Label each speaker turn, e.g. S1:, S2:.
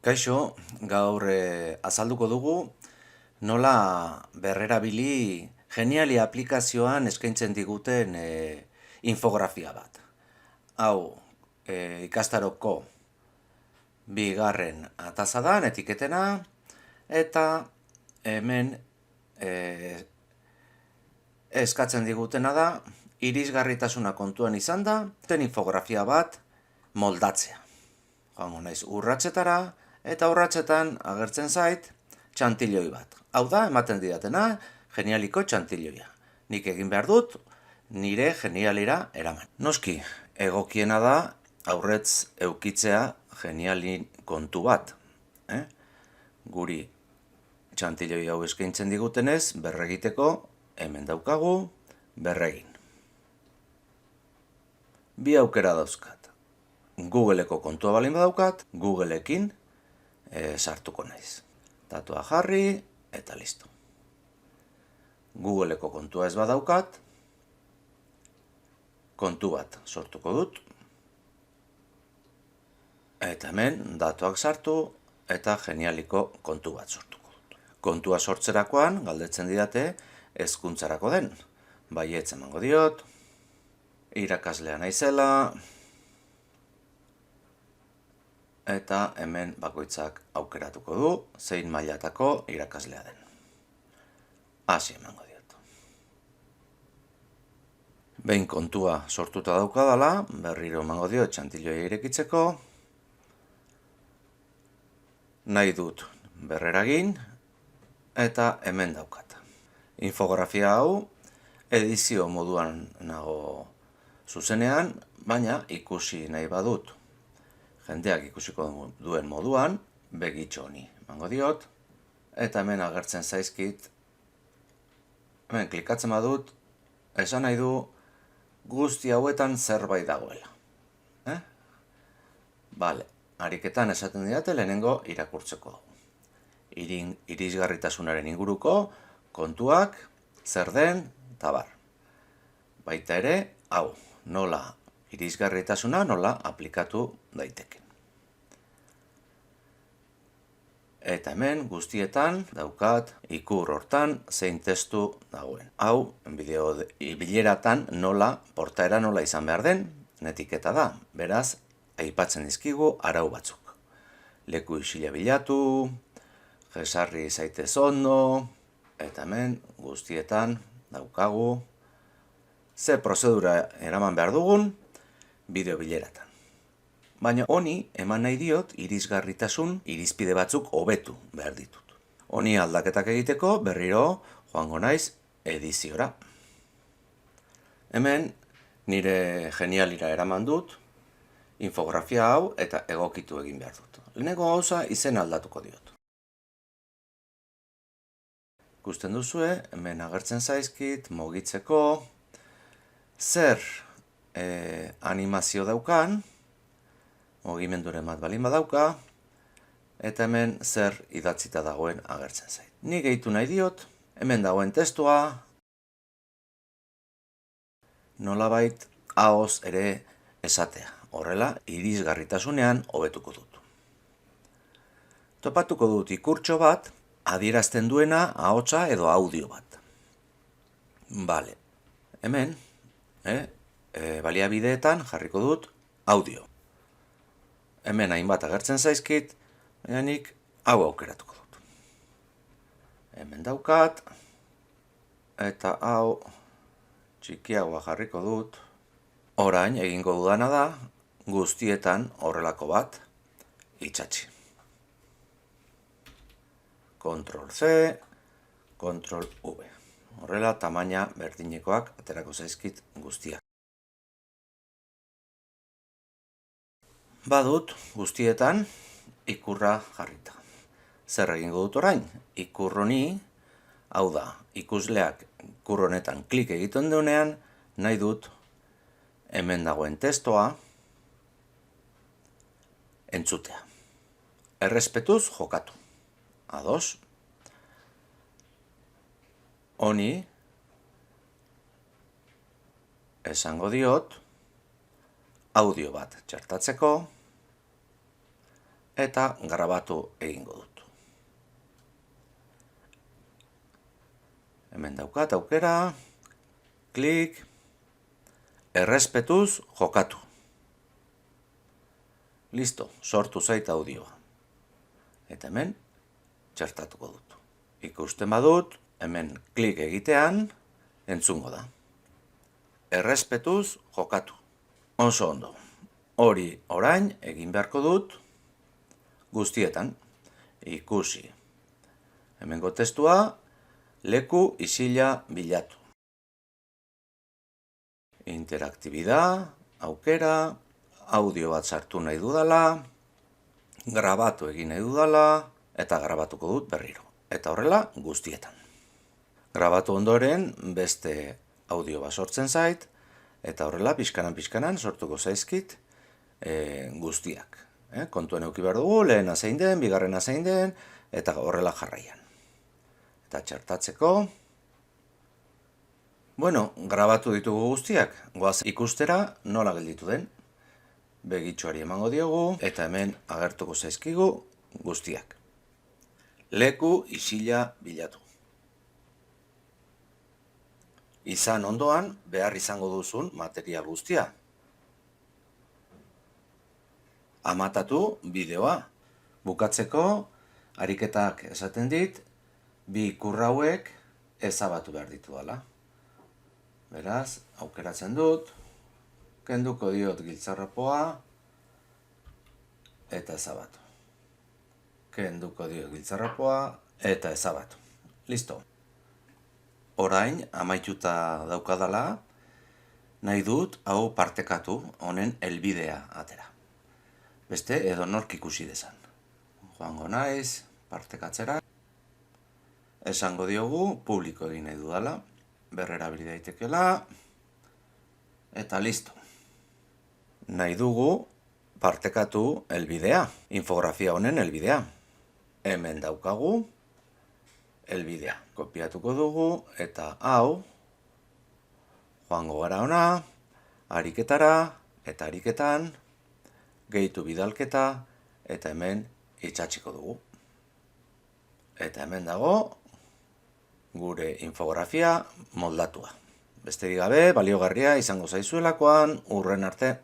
S1: Kaixo, gaur azalduko dugu nola berrerabili Geniali aplikazioan eskaintzen diguten infografia bat. Hau ikastaroko bigarren atazadan etiketena eta hemen eskatzen digutena da irisgarritasuna kontuan izan da infografia bat moldatzea. Joango naiz urratsetara eta urratsetan agertzen zait txantiloi bat. Hau da, ematen didatena Genialiko txantiloia. Nik egin behar dut nire Genialira eraman. Noski, egokiena da aurretz eukitzea Genialin kontu bat. Guri txantiloi hau eskaintzen digutenez, berregiteko hemen daukagu berregin. Bi aukera dauzkat. Googleeko kontua balin badaukat, Googleekin sartuko naiz. Datua jarri eta listo. Googleeko kontua ez badaukat, kontu bat sortuko dut. Eta hemen datuak sartu eta Genialiko kontu bat sortuko dut. Kontua sortzerakoan galdetzen didate hezkuntzarako den. Baietz emango diot, irakaslea naizela, eta hemen bakoitzak aukeratuko du zein mailatako irakaslea den. Hasi emango diot. Behin kontua sortuta daukadala, berriro emango diot txantiloia irekitzeko. Nahi dut berreragin eta hemen daukat. Infografia hau edizio moduan nago zuzenean, baina ikusi nahi badut jendeak ikusiko duen moduan, begitxo honi emango diot, eta hemen agertzen zaizkit, hemen klikatzen badut, esan nahi du guzti hauetan zerbait dagoela. Bale, ariketan esaten didate lehenengo irakurtzeko dugu. Irisgarritasunaren inguruko kontuak, zer den, tabar. Baita ere, hau, nola irisgarritasuna nola aplikatu daiteke. Eta hemen guztietan daukat ikur hortan zein testu dagoen. Hau, bileratan nola, portaera nola izan behar den, etiketa da. Beraz, aipatzen dizkigu arau batzuk. Leku isila bilatu, jesarri zaitez ondo, eta hemen guztietan daukagu ze prozedura eraman behar dugun bideo bileratan. Baina honi eman nahi diot irisgarritasun irizpide batzuk hobetu behar ditut. Honi aldaketak egiteko berriro joango naiz ediziora. Hemen nire Genialira eraman dut infografia hau eta egokitu egin behar dut. Lehenengo gauza izen aldatuko diot. Ikusten duzue, hemen agertzen zaizkit, mugitzeko, zer animazio daukan, mugimenduren bat balin badauka, eta hemen zer idatzita dagoen agertzen zait. Ni gehitu nahi diot, hemen dagoen testua, nolabait ahoz ere esatea. Horrela, irisgarritasunean hobetuko dut. Topatuko dut ikurtxo bat, adierazten duena ahotsa edo audio bat. Bale, hemen, baliabideetan jarriko dut audio. Hemen hainbat agertzen zaizkit, baina nik hau aukeratuko dut. Hemen daukat, eta hau txikiagoa jarriko dut. Orain egingo dudana da, guztietan horrelako bat itsatsi. Ctrl+C, Ctrl+V. Horrela tamaina berdinekoak aterako zaizkit guztiak. Badut guztietan ikurra jarrita. Zer egingo dut orain? Ikur honi, hau da, ikusleak ikur honetan klik egiten duenean, nahi dut hemen dagoen testoa entzutea. Errespetuz jokatu. Ados. Honi esango diot audio bat txertatzeko eta grabatu egingo dut. Hemen daukat aukera, klik, errespetuz jokatu. Listo, sortu zait audioa. Eta hemen txertatuko dut. Ikusten badut, hemen klik egitean entzungo da. Errespetuz jokatu. Oso ondo. Hori orain egin beharko dut guztietan. Ikusi. Hemengo testua leku isila bilatu. Interaktibida, aukera, audio bat sartu nahi dudala, grabatu egin nahi dudala, eta grabatuko dut berriro. Eta horrela guztietan. Grabatu ondoren beste audio bat sortzen zait, eta horrela pixkanan sortuko zaizkit guztiak. Kontuen eduki behar dugu, lehena zein den, bigarrena zein den, eta horrela jarraian. Eta txertatzeko. Bueno, grabatu ditugu guztiak, goaz ikustera nola gelditu den. Begitxoari emango diogu, eta hemen agertuko zaizkigu guztiak. Leku isila bilatu. Izan ondoan, behar izango duzun material guztia. Amatatu bideoa. Bukatzeko, ariketak esaten dit, bi ikur hauek ezabatu behar ditu dela. Beraz, aukeratzen dut, kenduko diot giltzarrapoa, eta ezabatu. Kenduko diot giltzarrapoa, eta ezabatu. Listo. Orain, amaituta daukadala, nahi dut hau partekatu honen helbidea atera. Beste edo nork ikusi dezan. Joango naiz, partekatzera. Esango diogu, publiko egin nahi dudala. Berrerabili daitekeela, eta listo. Nahi dugu partekatu helbidea, infografia honen helbidea. Hemen daukagu helbidea. Kopiatuko dugu, eta hau, joango gara ona, ariketara, eta ariketan, gehitu bidalketa, eta hemen itxatxiko dugu. Eta hemen dago, gure infografia moldatua. Besterik gabe, baliogarria izango zaizuelakoan, hurren arte.